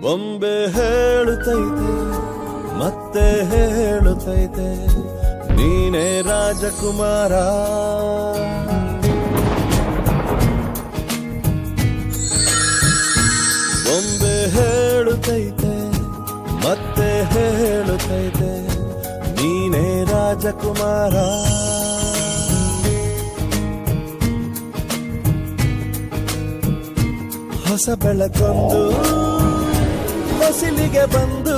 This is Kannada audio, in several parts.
ಬೊಂಬೆ ಹೇಳುತ್ತೈತೆ ಮತ್ತೆ ಹೇಳುತ್ತೈತೆ ನೀನೇ ರಾಜಕುಮಾರ. ಬೊಂಬೆ ಹೇಳುತ್ತೈತೆ ಮತ್ತೆ ಹೇಳುತ್ತೈತೆ ನೀನೇ ರಾಜಕುಮಾರ. ಹೊಸ ಬೆಳಕೊಂದು ಹೊಸಿಲಿಗೆ ಬಂದು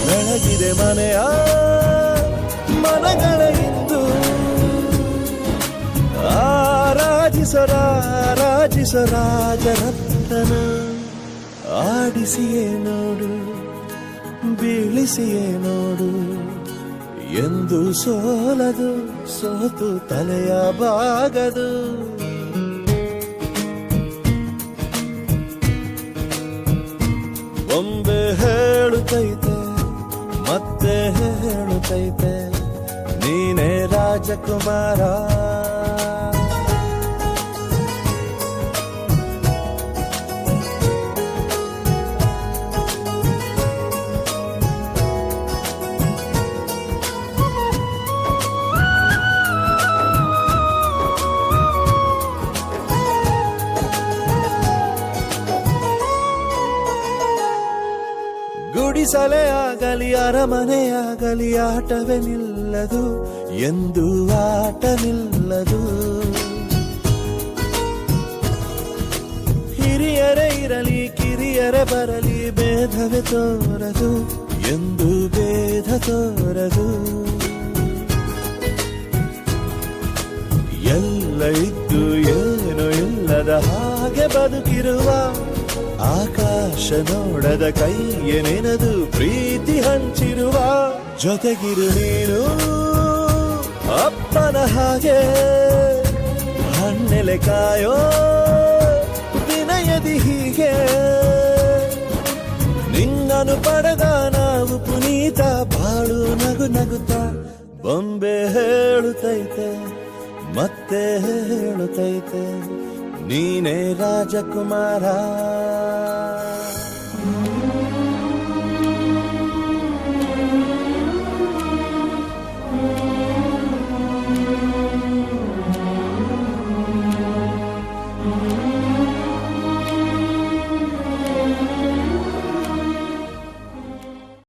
ಬೆಳಗಿದೆ ಮನೆಯ ಮನಗಳ ಇಂದು. ಆರಾಜಿಸೋ ರಾಜರತ್ನ ಆಡಿಸಿಯೇ ನೋಡು ಬೀಳಿಸಿಯೇ ನೋಡು ಎಂದು ಸೋಲದು ಸೋತು ತಲೆಯ ಬಾಗದು. ಬೊಂಬೆ ಹೇಳುತ್ತೈತೆ ಮತ್ತೆ ಹೇಳುತ್ತೈತೆ ನೀನೇ ರಾಜಕುಮಾರ. ಗುಡಿಸಲೇ ಆಗಲಿ ಅರಮನೆಯಾಗಲಿ ಆಟವೇ ನಿಲ್ಲದು ಎಂದು ಆಟ ನಿಲ್ಲದು. ಹಿರಿಯರೇ ಇರಲಿ ಕಿರಿಯರೇ ಬರಲಿ ಭೇದವೇ ತೋರದು ಎಂದು ಭೇದ ತೋರದು. ಎಲ್ಲ ಇದ್ದು ಏನು ಇಲ್ಲದ ಹಾಗೆ ಬದುಕಿರುವ ಆಕಾಶ ನೋಡದ ಕೈಯೇ ನೆನೆದು ಪ್ರೀತಿ ಹಂಚಿರುವ. ಜೊತೆಗಿರು ನೀನು ಅಪ್ಪನ ಹಾಗೆ ಹಣ್ಣೆಲೆ ಕಾಯೋ ವಿನಯದಿ ಹೀಗೆ. ನಿನ್ನನು ಪಡೆದ ನಾವು ಪುನೀತ ಬಾಳು ನಗು ನಗುತ್ತ. ಬೊಂಬೆ ಹೇಳುತ್ತೈತೆ ಮತ್ತೆ ಹೇಳುತ್ತೈತೆ ನೀನೇ ರಾಜಕುಮಾರ.